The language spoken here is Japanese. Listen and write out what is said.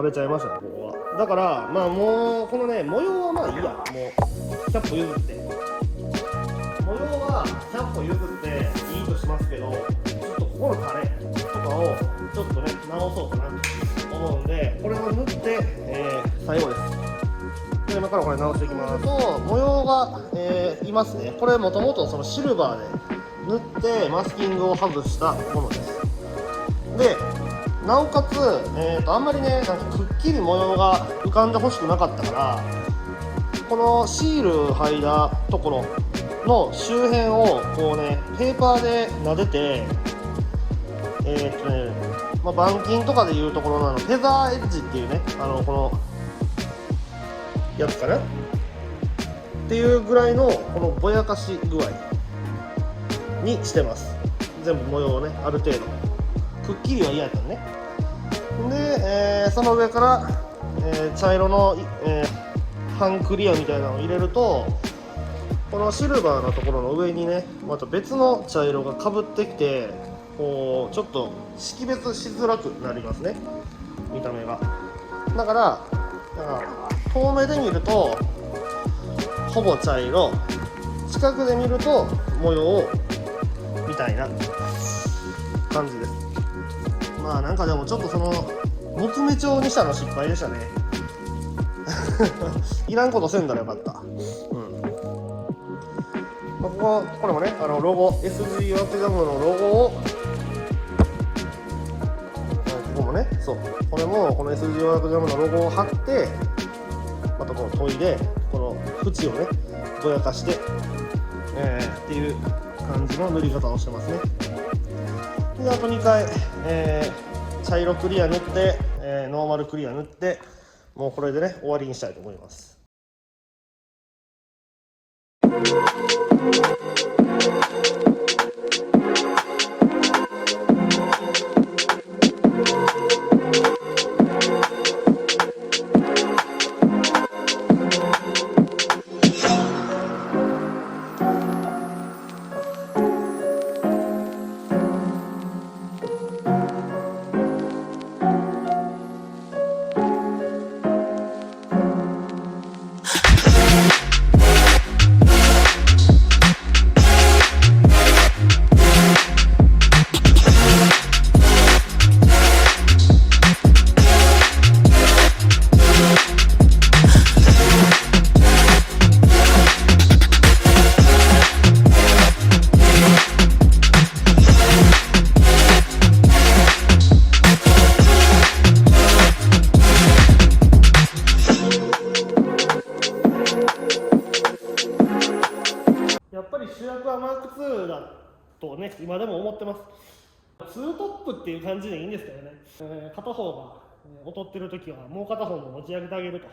食べちゃいましたね、ここは。だからまあもうこのね模様はまあいいや、もう100歩譲って模様は100歩譲っていいとしますけど、ちょっとここのタレとかをちょっとね直そうかなと思うんで、これを塗って、最後です。で今からこれ直していきます。と模様が、いますね。これもともとそのシルバーで塗ってマスキングを外したものです。でなおかつ、あんまりねなんかくっきり模様が浮かんでほしくなかったから、このシール剥いだところの周辺をこうねペーパーで撫でて、まあ、板金とかでいうところのフェザーエッジっていうねこのやつかなっていうぐらいのこのぼやかし具合にしてます。全部模様をねある程度くっきりは嫌やったのね。で、その上から、茶色の、半クリアみたいなのを入れると、このシルバーのところの上にねまた別の茶色がかぶってきて、こうちょっと識別しづらくなりますね、見た目が。だから遠目で見るとほぼ茶色、近くで見ると模様みたいな感じです。まあなんかでもちょっとその木目調にしたの失敗でしたねいらんことせんだらよかった。まあ、これもねロゴ SG ワークジャムのロゴを、ここもねそうこれもこの SG ワークジャムのロゴを貼って、またこの研いでこの縁をねぼやかして、っていう感じの塗り方をしてますね。であと2回、茶色クリア塗って、ノーマルクリア塗って、もうこれでね終わりにしたいと思います。やっぱり主役はマーク2だとね今でも思ってます。2トップっていう感じでいいんですけどね、片方が劣ってる時はもう片方も持ち上げてあげると。